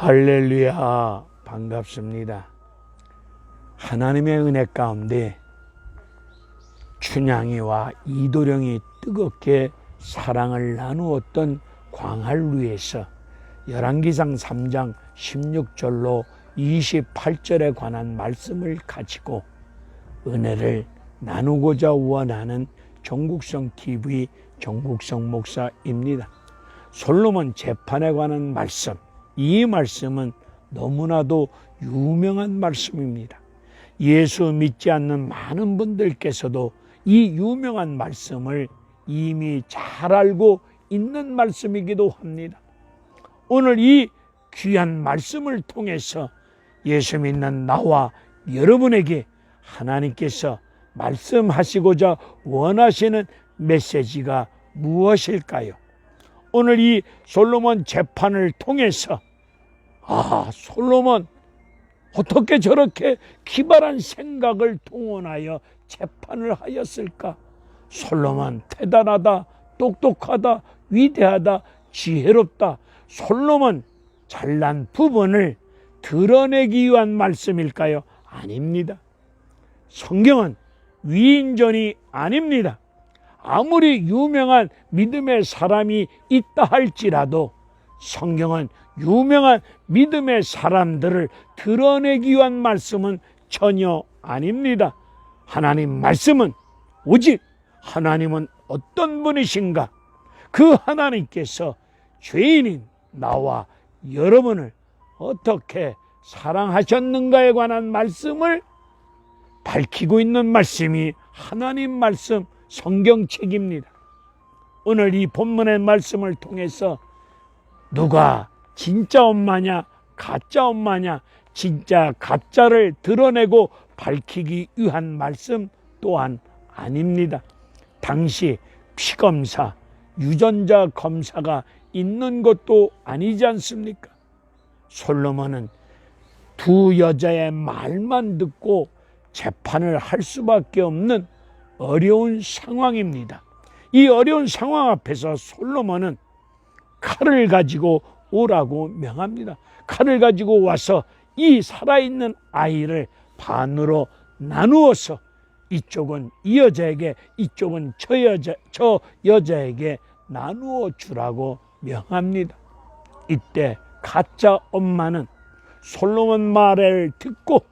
할렐루야, 반갑습니다. 하나님의 은혜 가운데 춘향이와 이도령이 뜨겁게 사랑을 나누었던 광활루에서 열왕기상 3장 16절로 28절에 관한 말씀을 가지고 은혜를 나누고자 원하는 정국성TV 정국성 목사입니다. 솔로몬 재판에 관한 말씀, 이 말씀은 너무나도 유명한 말씀입니다. 예수 믿지 않는 많은 분들께서도 이 유명한 말씀을 이미 잘 알고 있는 말씀이기도 합니다. 오늘 이 귀한 말씀을 통해서 예수 믿는 나와 여러분에게 하나님께서 말씀하시고자 원하시는 메시지가 무엇일까요? 오늘 이 솔로몬 재판을 통해서 솔로몬 어떻게 저렇게 기발한 생각을 동원하여 재판을 하였을까? 솔로몬 대단하다, 똑똑하다, 위대하다, 지혜롭다. 솔로몬 잘난 부분을 드러내기 위한 말씀일까요? 아닙니다. 성경은 위인전이 아닙니다. 아무리 유명한 믿음의 사람이 있다 할지라도 성경은 유명한 믿음의 사람들을 드러내기 위한 말씀은 전혀 아닙니다. 하나님 말씀은 오직 하나님은 어떤 분이신가? 그 하나님께서 죄인인 나와 여러분을 어떻게 사랑하셨는가에 관한 말씀을 밝히고 있는 말씀이 하나님 말씀, 성경책입니다. 오늘 이 본문의 말씀을 통해서 누가 진짜 엄마냐 가짜 엄마냐, 진짜 가짜를 드러내고 밝히기 위한 말씀 또한 아닙니다. 당시 피검사, 유전자 검사가 있는 것도 아니지 않습니까? 솔로몬은 두 여자의 말만 듣고 재판을 할 수밖에 없는 어려운 상황입니다. 이 어려운 상황 앞에서 솔로몬은 칼을 가지고 오라고 명합니다. 칼을 가지고 와서 이 살아있는 아이를 반으로 나누어서 이쪽은 이 여자에게, 이쪽은 저 여자에게 나누어 주라고 명합니다. 이때 가짜 엄마는 솔로몬 말을 듣고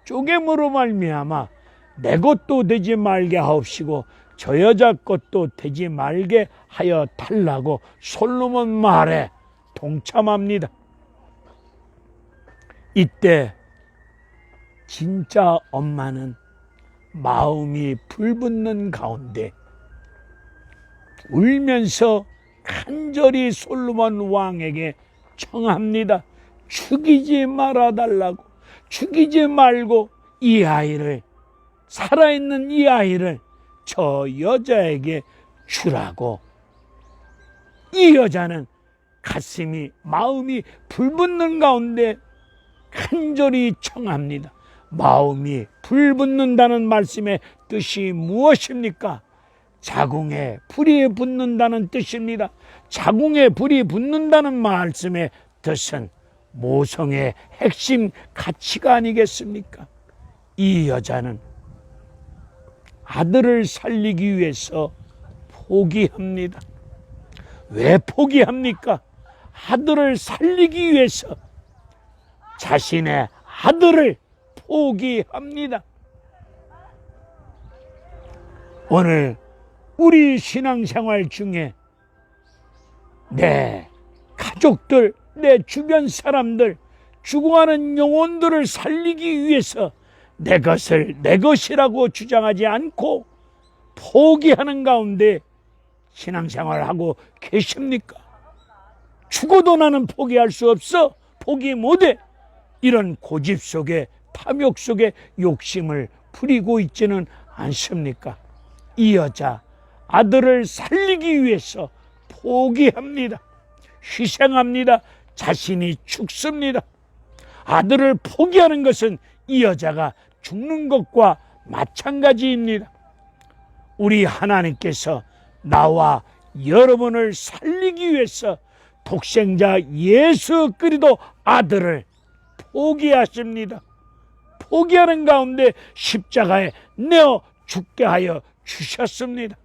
쪼개므로 말미암아 내 것도 되지 말게 하옵시고 저 여자 것도 되지 말게 하여 달라고 솔로몬 말에 동참합니다. 이때 진짜 엄마는 마음이 불붙는 가운데 울면서 간절히 솔로몬 왕에게 청합니다. 죽이지 말아달라고, 죽이지 말고 이 아이를, 살아있는 이 아이를 저 여자에게 주라고. 이 여자는 마음이 불붙는 가운데 간절히 청합니다. 마음이 불붙는다는 말씀의 뜻이 무엇입니까? 자궁에 불이 붙는다는 뜻입니다. 자궁에 불이 붙는다는 말씀의 뜻은 모성의 핵심 가치가 아니겠습니까? 이 여자는 아들을 살리기 위해서 포기합니다. 왜 포기합니까? 아들을 살리기 위해서 자신의 아들을 포기합니다. 오늘 우리 신앙생활 중에 내 가족들, 내 주변 사람들, 죽어가는 영혼들을 살리기 위해서 내 것을 내 것이라고 주장하지 않고 포기하는 가운데 신앙생활하고 계십니까? 죽어도 나는 포기할 수 없어, 포기 못해, 이런 고집 속에, 탐욕 속에 욕심을 부리고 있지는 않습니까? 이 여자 아들을 살리기 위해서 포기합니다. 희생합니다. 자신이 죽습니다. 아들을 포기하는 것은 이 여자가 죽는 것과 마찬가지입니다. 우리 하나님께서 나와 여러분을 살리기 위해서 독생자 예수 그리스도 아들을 포기하십니다. 포기하는 가운데 십자가에 내어 죽게 하여 주셨습니다.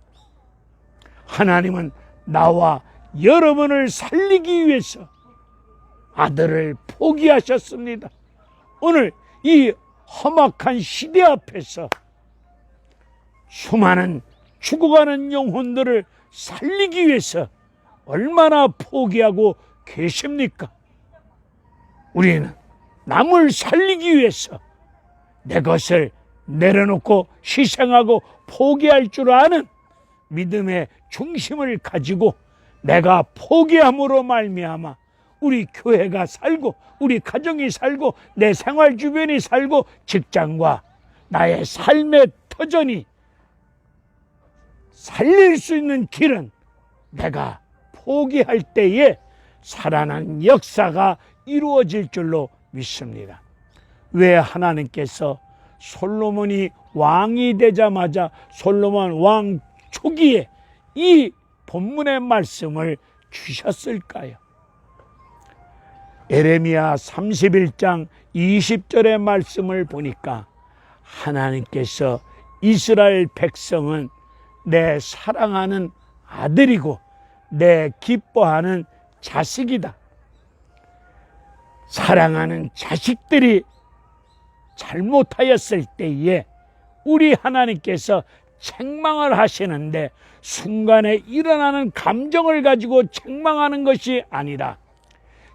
하나님은 나와 여러분을 살리기 위해서 아들을 포기하셨습니다. 오늘 이 험악한 시대 앞에서 수많은 죽어가는 영혼들을 살리기 위해서 얼마나 포기하고 계십니까? 우리는 남을 살리기 위해서 내 것을 내려놓고 희생하고 포기할 줄 아는 믿음의 중심을 가지고 내가 포기함으로 말미암아 우리 교회가 살고 우리 가정이 살고 내 생활 주변이 살고 직장과 나의 삶의 터전이 살릴 수 있는 길은 내가 포기할 때에 살아난 역사가 이루어질 줄로 믿습니다. 왜 하나님께서 솔로몬이 왕이 되자마자 솔로몬 왕 초기에 이 본문의 말씀을 주셨을까요? 에레미야 31장 20절의 말씀을 보니까 하나님께서 이스라엘 백성은 내 사랑하는 아들이고 내 기뻐하는 자식이다. 사랑하는 자식들이 잘못하였을 때에 우리 하나님께서 책망을 하시는데 순간에 일어나는 감정을 가지고 책망하는 것이 아니라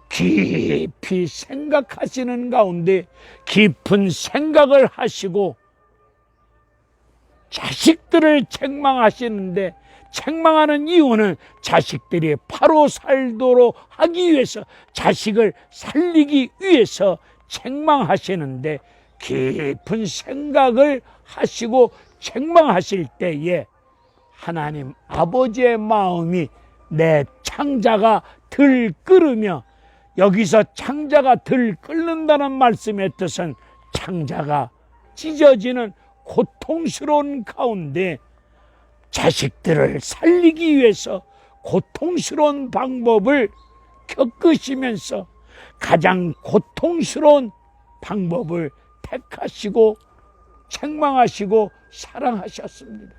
깊이 생각하시는 가운데 깊은 생각을 하시고 자식들을 책망하시는데 책망하는 이유는 자식들이 바로 살도록 하기 위해서 자식을 살리기 위해서 책망하시는데 깊은 생각을 하시고 책망하실 때에 하나님 아버지의 마음이 내 창자가 들 끓으며 여기서 창자가 들 끓는다는 말씀의 뜻은 창자가 찢어지는 고통스러운 가운데 자식들을 살리기 위해서 고통스러운 방법을 겪으시면서 가장 고통스러운 방법을 택하시고 책망하시고 사랑하셨습니다.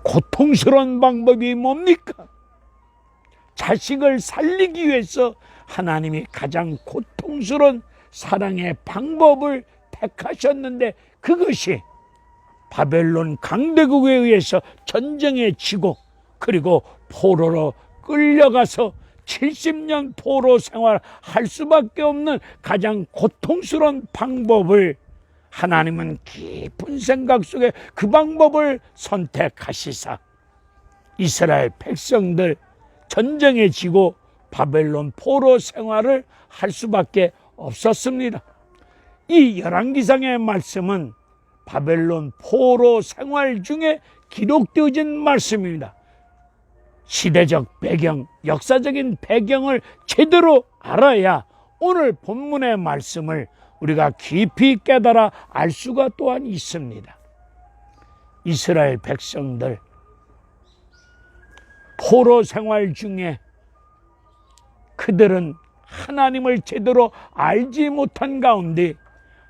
고통스러운 방법이 뭡니까? 자식을 살리기 위해서 하나님이 가장 고통스러운 사랑의 방법을 택하셨는데 그것이 바벨론 강대국에 의해서 전쟁에 지고 그리고 포로로 끌려가서 70년 포로 생활할 수밖에 없는 가장 고통스러운 방법을 하나님은 깊은 생각 속에 그 방법을 선택하시사 이스라엘 백성들 전쟁에 지고 바벨론 포로 생활을 할 수밖에 없었습니다. 이 열왕기상의 말씀은 바벨론 포로 생활 중에 기록되어진 말씀입니다. 시대적 배경, 역사적인 배경을 제대로 알아야 오늘 본문의 말씀을 우리가 깊이 깨달아 알 수가 또한 있습니다. 이스라엘 백성들 포로 생활 중에 그들은 하나님을 제대로 알지 못한 가운데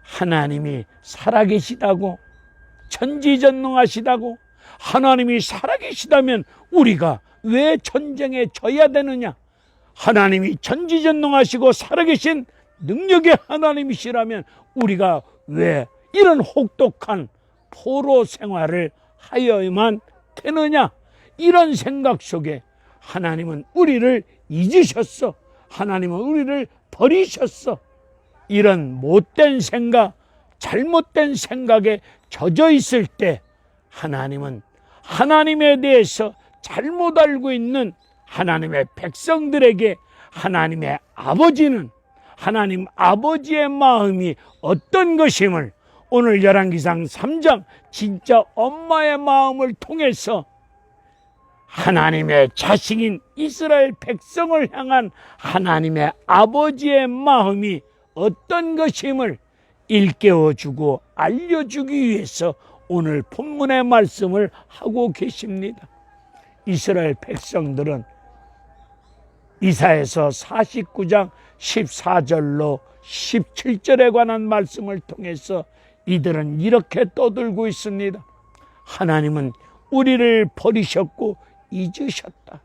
하나님이 살아계시다고 전지전능하시다고 하나님이 살아계시다면 우리가 왜 전쟁에 져야 되느냐? 하나님이 전지전능하시고 살아계신 능력의 하나님이시라면 우리가 왜 이런 혹독한 포로 생활을 하여야만 되느냐? 이런 생각 속에 하나님은 우리를 잊으셨어. 하나님은 우리를 버리셨어. 이런 못된 생각, 잘못된 생각에 젖어 있을 때 하나님은 하나님에 대해서 잘못 알고 있는 하나님의 백성들에게 하나님의 아버지는 하나님 아버지의 마음이 어떤 것임을 오늘 열왕기상 3장 진짜 엄마의 마음을 통해서 하나님의 자식인 이스라엘 백성을 향한 하나님의 아버지의 마음이 어떤 것임을 일깨워주고 알려주기 위해서 오늘 본문의 말씀을 하고 계십니다. 이스라엘 백성들은 이사야서 49장 14절로 17절에 관한 말씀을 통해서 이들은 이렇게 떠들고 있습니다. 하나님은 우리를 버리셨고 잊으셨다.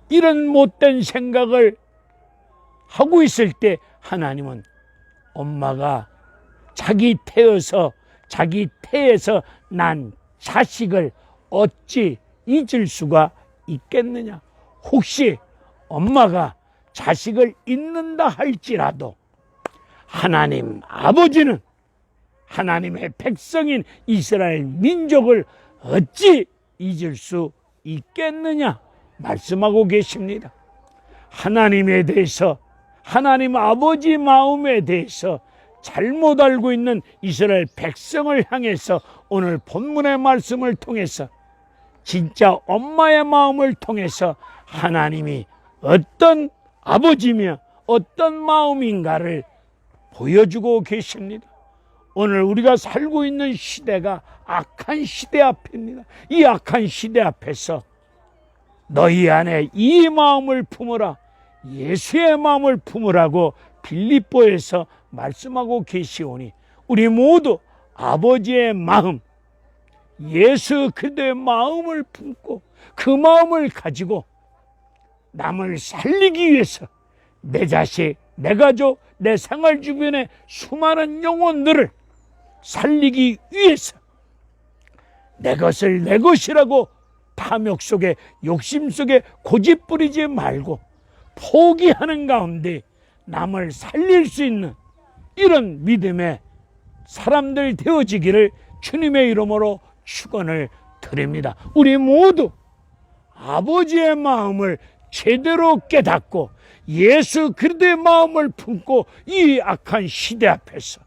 이런 못된 생각을 하고 있을 때 하나님은 엄마가 자기 태에서 난 자식을 어찌 잊을 수가 있겠느냐. 혹시 엄마가 자식을 잊는다 할지라도 하나님 아버지는 하나님의 백성인 이스라엘 민족을 어찌 잊을 수 있겠느냐 말씀하고 계십니다. 하나님에 대해서, 하나님 아버지 마음에 대해서 잘못 알고 있는 이스라엘 백성을 향해서 오늘 본문의 말씀을 통해서 진짜 엄마의 마음을 통해서 하나님이 어떤 아버지며 어떤 마음인가를 보여주고 계십니다. 오늘 우리가 살고 있는 시대가 악한 시대 앞입니다. 이 악한 시대 앞에서 너희 안에 이 마음을 품으라, 예수의 마음을 품으라고 빌립보에서 말씀하고 계시오니 우리 모두 아버지의 마음, 예수 그리스도의 마음을 품고 그 마음을 가지고 남을 살리기 위해서 내 자식, 내 가족, 내 생활 주변의 수많은 영혼들을 살리기 위해서 내 것을 내 것이라고 탐욕 속에, 욕심 속에 고집 부리지 말고 포기하는 가운데 남을 살릴 수 있는 이런 믿음의 사람들 되어지기를 주님의 이름으로 축원을 드립니다. 우리 모두 아버지의 마음을 제대로 깨닫고 예수 그리스도의 마음을 품고 이 악한 시대 앞에서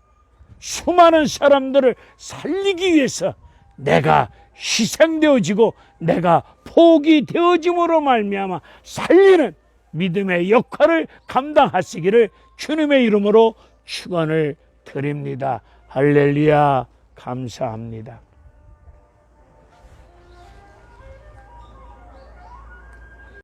수많은 사람들을 살리기 위해서 내가 희생되어지고 내가 포기되어짐으로 말미암아 살리는 믿음의 역할을 감당하시기를 주님의 이름으로 축원을 드립니다. 할렐루야, 감사합니다.